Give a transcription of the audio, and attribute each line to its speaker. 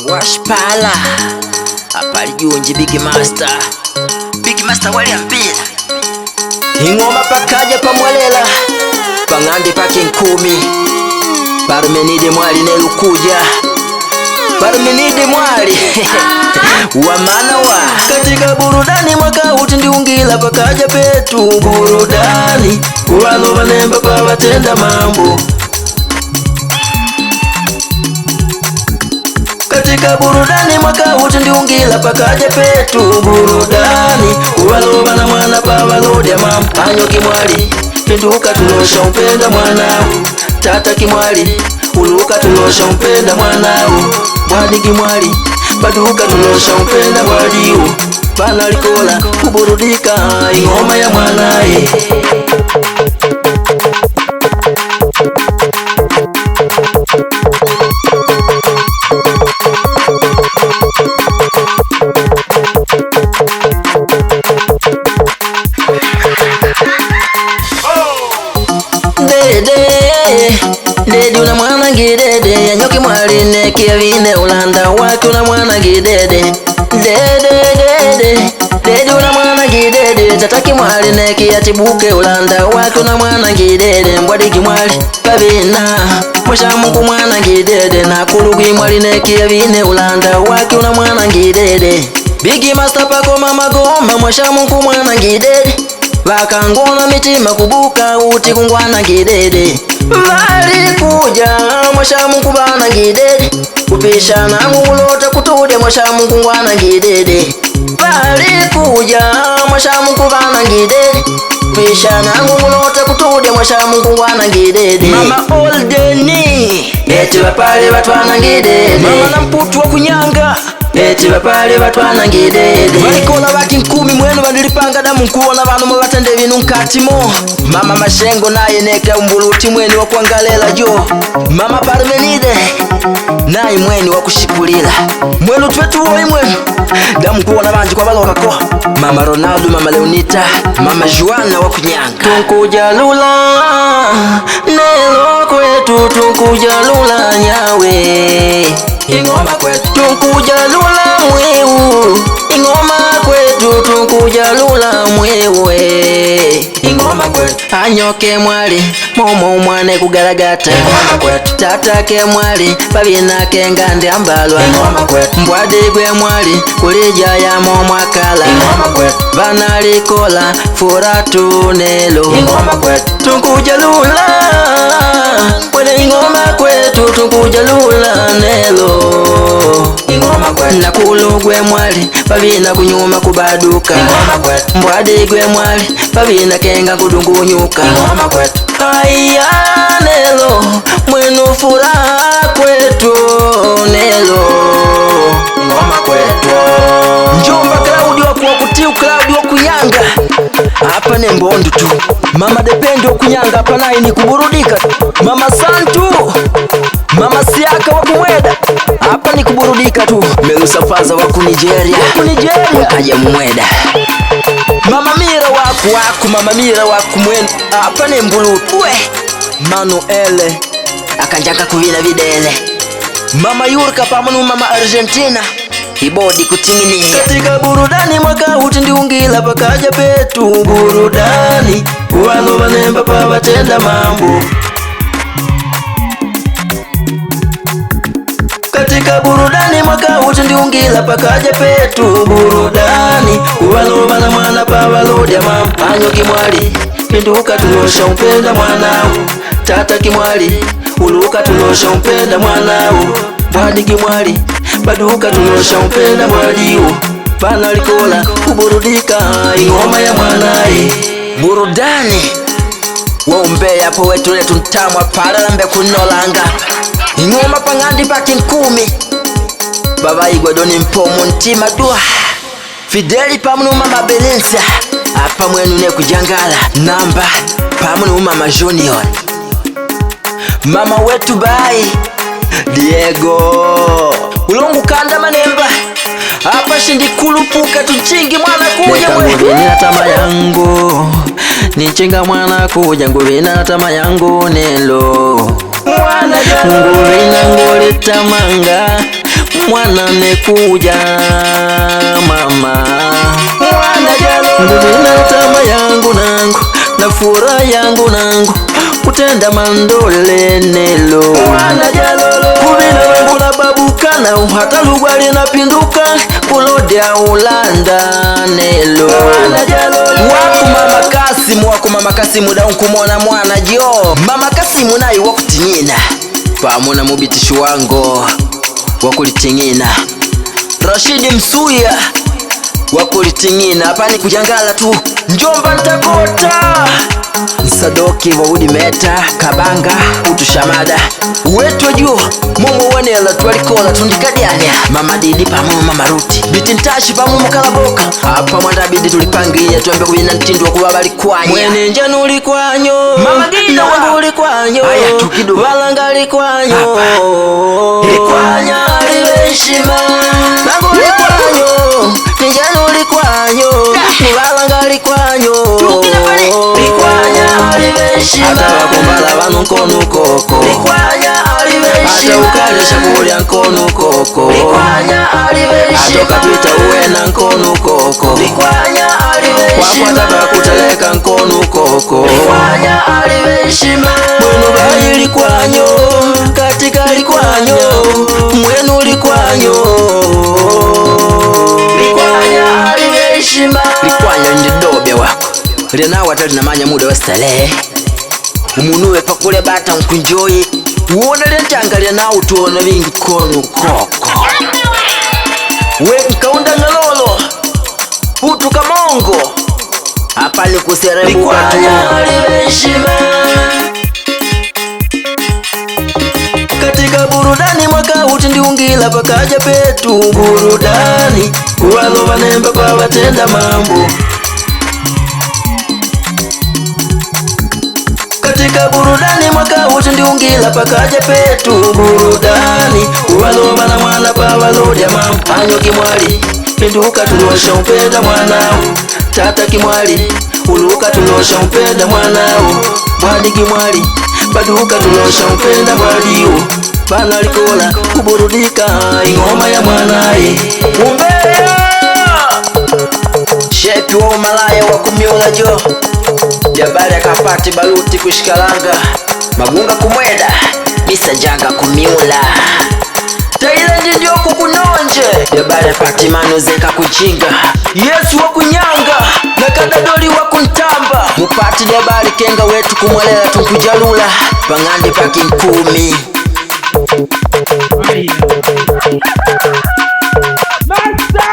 Speaker 1: Washpala Aparijunji Big Master wali ampira ingoma pakaja pamwalela pang'ande pake nkumi Parmenide mwali nelukuja Parmenide mwali wamana wa katika burudani mwaka uti ndiungila pakaja petu burudani wano vanemba pa watenda mambo katika burudani mwaka uti ndiungila pakaja petu burudani waloba na mwana pa walodya mambo anyo kimwali pinduka tulosha umpenda mwanao tata kimwali uluka tulosha umpenda mwanao bwadi kimwali baduka tulosha umpenda bwadiu bana likola kuburudika ingoma ya mwanae Dede una mwana ngidede yanyoki mwali nekia vine ulanda wake una mwana ngidede Dede una mwana ngidede tataki mwali nekia tibuke ulanda wake una mwana ngidede mbwadiki mwali babina mwisha mungu mwana ngidede na kulugi mwali nekia vine ulanda wake una mwana ngidede Big Master pako mama goma mwisha mungu mwana ngidede vakangona mitima kubuka uti kungwana ngidede Vali kuja mwasha mungu bana ngidede kupishana ngulota kutude mwasha mungu ngwana ngidede Vali kuja mwasha mungu bana ngidede kupishana ngulota kutude mwasha mungu ngwana ngidede Mama Oldeni eti bapale batwana ngidede Mama namputu wa kunyanga eti bapale batwana ngidede Walikola baki nkumi mwenu bandilipanga damu nkuona banu mwabatende binu nkatimo Mama Mashengo naye neka umbuluti mweni wa kuangalela jo Mama Parmenide naye mweni wa kushipulila mwenu twetu woi mwenu damu kuona banji kwa baloka ko Mama Ronaldo, Mama Leonita, Mama Juana wa kunyanga Tunkujalula nelo kwetu tunkujalula nyawe ingoma kwetu tunkujalula mwewu ingoma kwetu tunkujalula mwewe ingoma kwetu anyoke mwali momo mwane kugaragata ingoma kwetu tatake mwali babina kengande ambalwa ingoma kwetu mbwadigwe mwali kulija ya momwakala ingoma kwetu bana likola furatunelo ingoma kwetu tunkujalula kwele ingoma kwetu tunkujalula nelo ingoma kwetu nakulugwe mwali babina kunyuma kubaduka ingoma kwetu mbwadigwe mwali babina kenga kudungunyuka ingoma kwetu aya nelo mwenu furaha kwetu nelo ingoma kwetu Njomba Claudio wa kuwakutiu Claudio kunyanga hapa ne mbondu tu Mama Depende wa kunyanga hapa naye ni kuburudika Mama Santu Mama Siaka wa kumweda hapa ni kuburudika tu Melusa Faza wa Nigeria kaja mweda Mama Mira waku Mama Mira wa kumwena hapa ne mbulutu we Manuele akanjaka kuvina videle Mama Yurka pamanu Mama Argentina Ibodi kutingini katika burudani mwaka uti ndiungila pakaja petu burudani wano vanemba pa watenda mambo katika burudani mwaka uti ndiungila pakaja petu burudani wano vana mwana pa walodya mambo anyo kimwali pinduka tulosha umpenda mwanao tata kimwali uluka tulosha umpenda mwanao bwadi kimwali baduka tulosha umpenda bwadiu bana likola kuburudika ingoma ya mwanae burudani waumbeya po wetu letu ntamwa paralambe kunolanga ingoma pang'andi paki nkumi baba igwadoni mpomu ntima dua Fideli pamunu Mama Belensa apa mwenu ne kujangala namba pamunu Mama Junior Mama wetu bai Diego ulongu kanda manemba hapa shindi kulupuka tunchingi mwana kuja mwe nina tama yangu nichinga mwana kuja nguvina tama yangu nelo mwana nguvina ngoli tamanga mwana nekuja mama. Mwana Jalolo na tama yangu nangu na furaha yangu nangu kutenda mandole nelo. Mwana Jalolo kubina wangu na babukana hata lugwa linapinduka kulodya ulanda nelo. Mwana Jalolo waku mama Kasimu da unkumona mwana jo. Mama Kasimu nayi wakutingina pamona mubitishu wango wakulitingina. Rashidi Msuya wakulitingina hapani kujangala tu Njomba ntakota. Sadoki wa Udimeta Kabanga utushamada wetu juu mumu wanela twalikola tundikadiania. Mama Didi pamu mama Ruti bitintashi pamu mukalaboka hapa mwanda bidi tulipangia tuambe kubina ntindu wakubabali kwanya. Mwene njanu ulikwanyo Mama Dina wangu ulikwanyo aya tukidu walanga likwanyo likwanya aliveshima nangu ulikwanyo njanu ulikwanyo niwalanga likwanyo likwanya aliveshima hata wakumbala wanu nkonu koko likwanya aliveshima hata ukalisha kulya nkonu koko likwanya aliveshima hata ukapita uwena nkonu koko likwanya aliveshima wakwata kuteleka nkonu koko likwanya aliveshima mwenu bayi likwanyo katika likwanyo mwenu likwanyo likwanya aliveshima likwanya ndidobya wako lina watali na manya muda wa starehe umunuwe pakule bata mkunjoyi uona lentangalia na utuona vingi kono koko we nkaunda ngalolo putu kamongo hapa ni kuserebuka tu. Katika burudani mwaka utindiungila pakaja petu burudani walo vanemba kwa watenda mambo. Katika burudani mwaka utindiungila pakaja petu burudani walo vana mwana pa walodya mambo. Anyo kimwali pinduka tulosha upenda mwanao. Tata kimwali uluka tulosha upenda mwanao. Mwadi kimwali baduka tulosha upenda mwaliu. Bana likola kuburudika ingoma ya mwanae. Umbea shepi wa umalaya wa kumiola jo jabali akapati baluti kushikalanga magunga kumweda misa janga kumiola Thailand ndio kukunonje jabali pati mano zeka kuchinga Yesu wa kunyanga na kadadoli wa kuntamba mupati jabali kenga wetu kumwalela tunkujalula pangande paki nkumi Master!